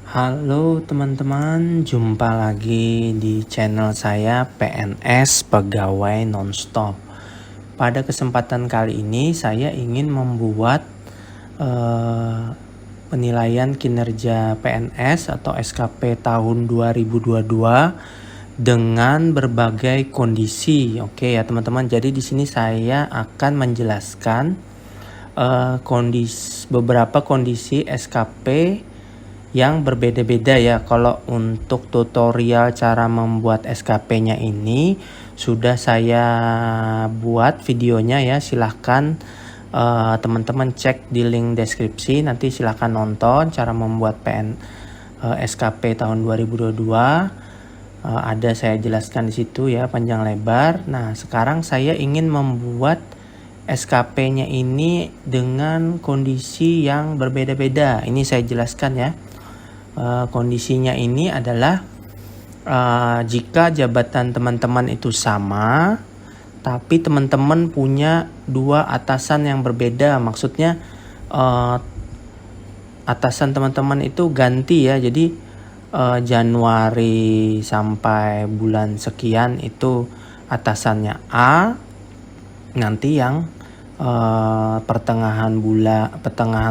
Halo teman-teman, jumpa lagi di channel saya PNS Pegawai Nonstop. Pada kesempatan kali ini saya ingin membuat penilaian kinerja PNS atau SKP tahun 2022 dengan berbagai kondisi. Oke ya teman-teman, jadi di sini saya akan menjelaskan beberapa kondisi SKP yang berbeda-beda ya. Kalau untuk tutorial cara membuat SKP-nya ini sudah saya buat videonya ya, silahkan teman-teman cek di link deskripsi, nanti silahkan nonton cara membuat SKP tahun 2022. Ada saya jelaskan di situ ya panjang lebar. Nah sekarang saya ingin membuat SKP-nya ini dengan kondisi yang berbeda-beda. Ini saya jelaskan ya. Kondisinya ini adalah jika jabatan teman-teman itu sama, tapi teman-teman punya dua atasan yang berbeda. Maksudnya atasan teman-teman itu ganti ya. Jadi Januari sampai bulan sekian itu atasannya A, nanti yang pertengahan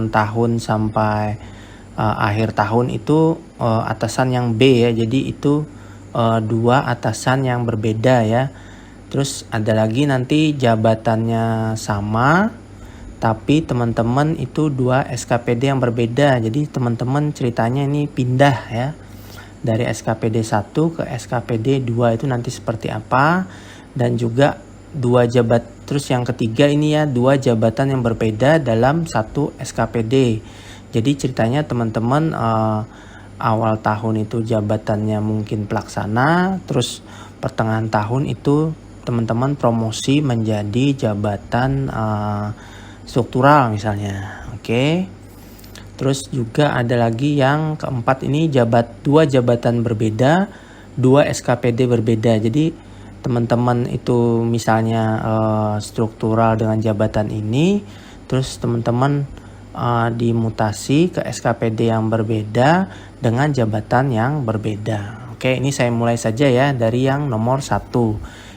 tahun sampai akhir tahun itu atasan yang B ya. Jadi itu dua atasan yang berbeda ya. Terus ada lagi nanti jabatannya sama tapi teman-teman itu dua SKPD yang berbeda. Jadi teman-teman ceritanya ini pindah ya, dari SKPD 1 ke SKPD 2 itu nanti seperti apa. Dan juga terus yang ketiga ini ya, dua jabatan yang berbeda dalam satu SKPD. Jadi ceritanya teman-teman awal tahun itu jabatannya mungkin pelaksana, terus pertengahan tahun itu teman-teman promosi menjadi jabatan struktural misalnya. Oke. Terus juga ada lagi yang keempat ini dua jabatan berbeda, dua SKPD berbeda. Jadi teman-teman itu misalnya struktural dengan jabatan ini, terus teman-teman dimutasi ke SKPD yang berbeda dengan jabatan yang berbeda. Oke, ini saya mulai saja ya dari yang nomor 1.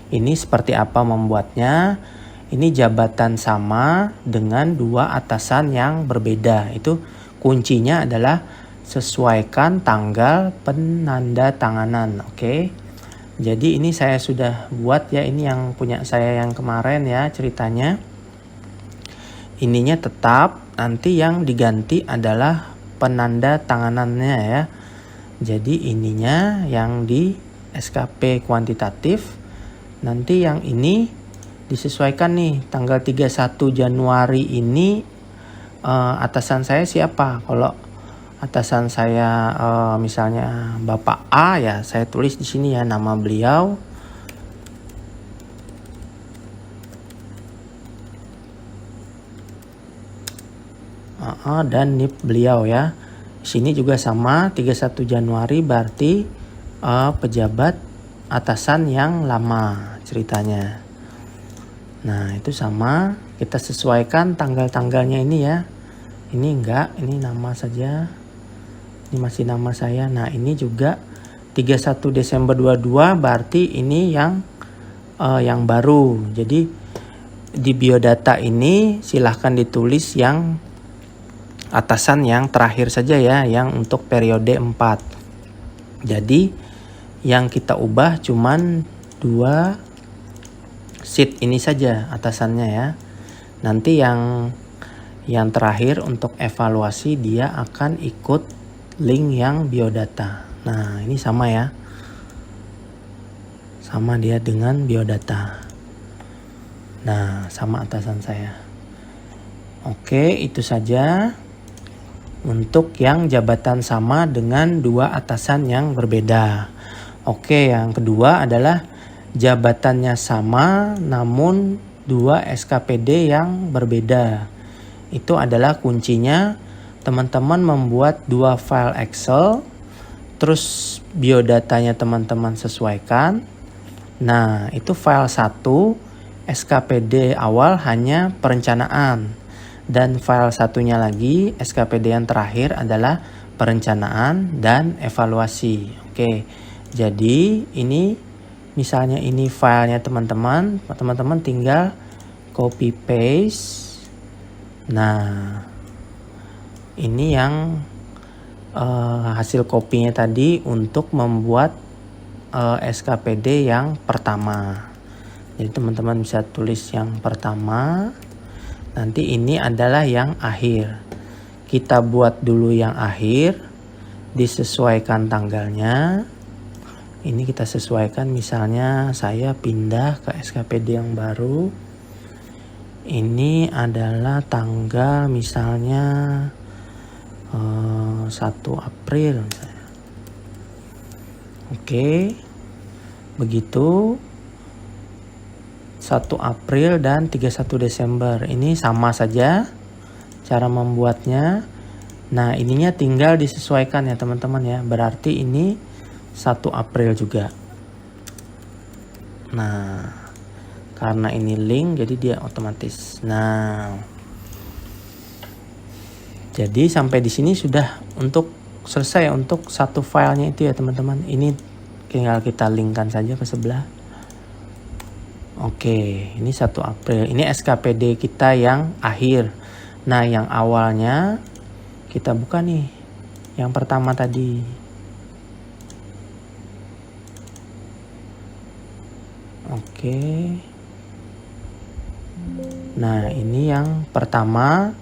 Ini seperti apa membuatnya? Ini jabatan sama dengan dua atasan yang berbeda. Itu kuncinya adalah sesuaikan tanggal penandatanganan. Oke. Jadi ini saya sudah buat ya, ini yang punya saya yang kemarin ya ceritanya. Ininya tetap, nanti yang diganti adalah penanda tanganannya ya. Jadi ininya yang di SKP kuantitatif, nanti yang ini disesuaikan nih tanggal 31 Januari ini atasan saya siapa. Kalau atasan saya misalnya Bapak A ya, saya tulis di sini ya nama beliau. Dan NIP beliau ya. Di sini juga sama 31 Januari berarti pejabat atasan yang lama ceritanya. Nah, itu sama, kita sesuaikan tanggal-tanggalnya ini ya. Ini enggak, ini nama saja. Ini masih nama saya. Nah, ini juga 31 Desember 22 berarti ini yang baru. Jadi di biodata ini silahkan ditulis yang atasan yang terakhir saja ya, yang untuk periode 4. Jadi yang kita ubah cuman 2 sheet ini saja atasannya ya. Nanti yang terakhir untuk evaluasi dia akan ikut link yang biodata. Nah, ini sama ya. Sama dia dengan biodata. Nah, sama atasan saya. Oke, itu saja untuk yang jabatan sama dengan dua atasan yang berbeda. Oke, yang kedua adalah jabatannya sama namun dua SKPD yang berbeda. Itu adalah kuncinya teman-teman membuat dua file Excel, terus biodatanya teman-teman sesuaikan. Nah, itu file 1 SKPD awal hanya perencanaan. Dan file satunya lagi SKPD yang terakhir adalah perencanaan, dan evaluasi. Oke, jadi ini misalnya ini filenya teman-teman tinggal copy paste. Nah, ini yang hasil kopinya tadi untuk membuat SKPD yang pertama. Jadi teman-teman bisa tulis yang pertama, nanti ini adalah yang akhir. Kita buat dulu yang akhir, disesuaikan tanggalnya. Ini kita sesuaikan, misalnya saya pindah ke SKPD yang baru. Ini adalah tanggal misalnya 1 April misalnya. Oke, begitu 1 April dan 31 Desember. Ini sama saja cara membuatnya. Nah, ininya tinggal disesuaikan ya teman-teman ya. Berarti ini 1 April juga. Nah, karena ini link jadi dia otomatis. Nah, jadi sampai di sini sudah untuk selesai untuk satu filenya itu ya teman-teman. Ini tinggal kita linkkan saja ke sebelah. Oke, ini 1 April. Ini SKPD kita yang akhir. Nah, yang awalnya kita buka nih. Yang pertama tadi. Oke. Nah, ini yang pertama.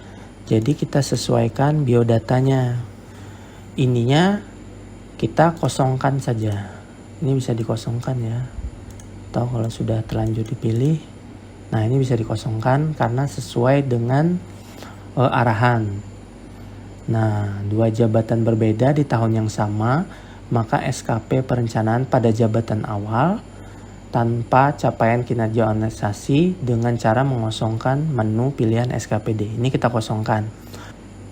Jadi kita sesuaikan biodatanya. Ininya kita kosongkan saja. Ini bisa dikosongkan ya. Atau kalau sudah terlanjur dipilih. Nah, ini bisa dikosongkan karena sesuai dengan arahan. Nah, 2 jabatan berbeda di tahun yang sama, maka SKP perencanaan pada jabatan awal tanpa capaian kinerja organisasi dengan cara mengosongkan menu pilihan SKPD. Ini kita kosongkan.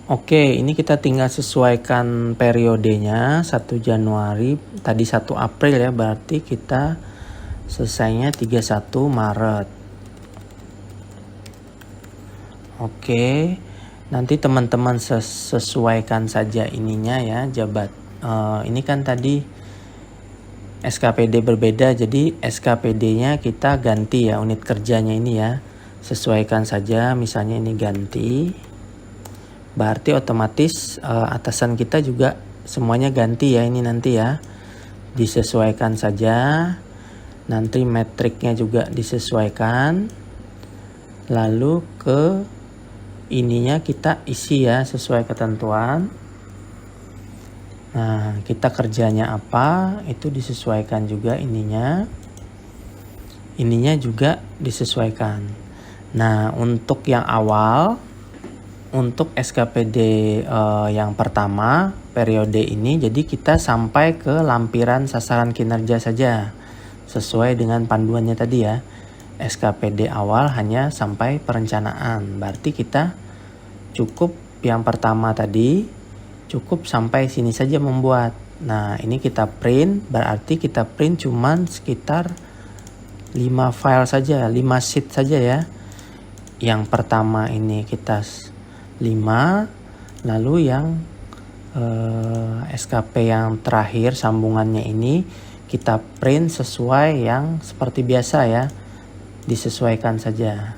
Oke, ini kita tinggal sesuaikan periodenya 1 Januari, tadi 1 April ya, berarti kita selesainya 31 Maret. Oke, nanti teman-teman sesuaikan saja ininya ya, ini kan tadi SKPD berbeda, jadi SKPD-nya kita ganti ya, unit kerjanya ini ya. Sesuaikan saja, misalnya ini ganti. Berarti otomatis atasan kita juga semuanya ganti ya ini nanti ya. Disesuaikan saja. Nanti metriknya juga disesuaikan. Lalu ke ininya kita isi ya sesuai ketentuan. Nah, kita kerjanya apa, itu disesuaikan juga ininya. Ininya juga disesuaikan. Nah, untuk yang awal, untuk SKPD yang pertama, periode ini, jadi kita sampai ke lampiran sasaran kinerja saja. Sesuai dengan panduannya tadi ya. SKPD awal hanya sampai perencanaan. Berarti kita cukup yang pertama tadi, cukup sampai sini saja membuat. Nah, ini kita print, berarti kita print cuman sekitar 5 file saja, 5 sheet saja ya. Yang pertama ini kita 5, lalu yang SKP yang terakhir sambungannya ini kita print sesuai yang seperti biasa ya. Disesuaikan saja.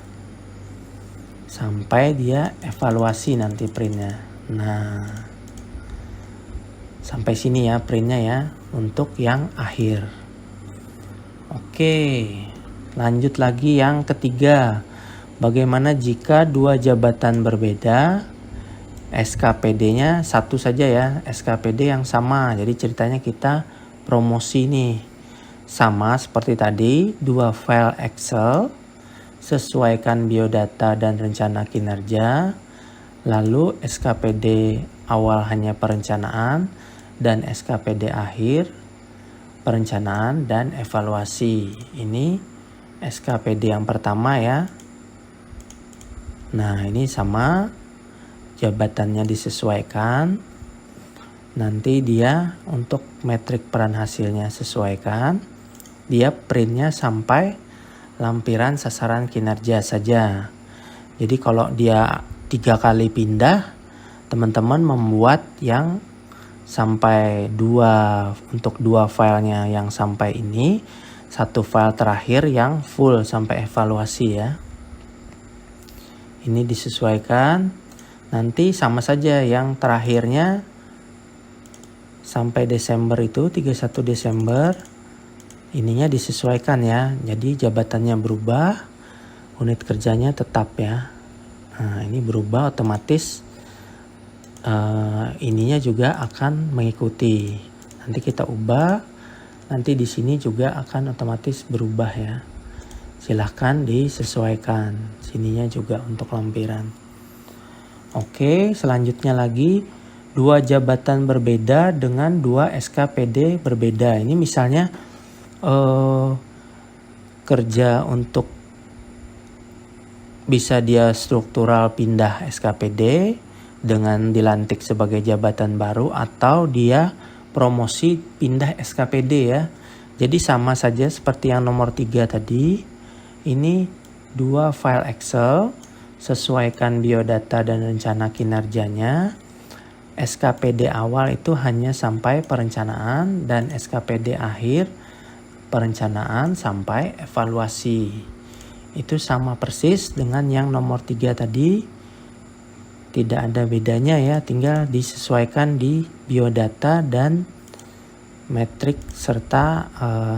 Sampai dia evaluasi nanti printnya. Nah, sampai sini ya printnya ya untuk yang akhir. Oke, lanjut lagi yang ketiga. Bagaimana jika 2 jabatan berbeda, SKPD-nya satu saja ya, SKPD yang sama. Jadi ceritanya kita promosi nih. Sama seperti tadi, 2 file Excel, sesuaikan biodata dan rencana kinerja. Lalu SKPD awal hanya perencanaan dan SKPD akhir perencanaan dan evaluasi. Ini SKPD yang pertama ya. Nah, ini sama, jabatannya disesuaikan. Nanti dia untuk metrik peran hasilnya sesuaikan. Dia printnya sampai lampiran sasaran kinerja saja. Jadi kalau dia 3 kali pindah, teman-teman membuat yang sampai untuk dua filenya yang sampai ini, satu file terakhir yang full sampai evaluasi ya. Ini disesuaikan. Nanti sama saja yang terakhirnya sampai Desember itu 31 Desember. Ininya disesuaikan ya. Jadi jabatannya berubah, unit kerjanya tetap ya. Nah, ini berubah otomatis. Ininya juga akan mengikuti. Nanti kita ubah, nanti di sini juga akan otomatis berubah ya. Silahkan disesuaikan. Sininya juga untuk lampiran. Oke, selanjutnya lagi 2 jabatan berbeda dengan 2 SKPD berbeda. Ini misalnya kerja untuk bisa dia struktural pindah SKPD dengan dilantik sebagai jabatan baru, atau dia promosi pindah SKPD ya. Jadi sama saja seperti yang nomor 3 tadi. Ini 2 file Excel, sesuaikan biodata dan rencana kinerjanya. SKPD awal itu hanya sampai perencanaan dan SKPD akhir perencanaan sampai evaluasi. Itu sama persis dengan yang nomor 3 tadi. Tidak ada bedanya ya, tinggal disesuaikan di biodata dan metrik serta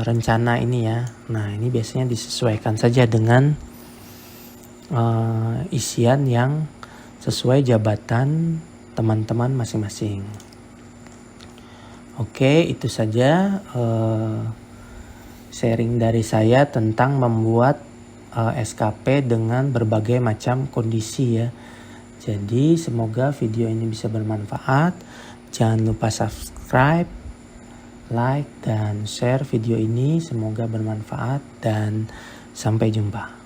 rencana ini ya. Nah, ini biasanya disesuaikan saja dengan isian yang sesuai jabatan teman-teman masing-masing. Oke, itu saja sharing dari saya tentang membuat SKP dengan berbagai macam kondisi ya. Jadi semoga video ini bisa bermanfaat. Jangan lupa subscribe, like, dan share video ini. Semoga bermanfaat dan sampai jumpa.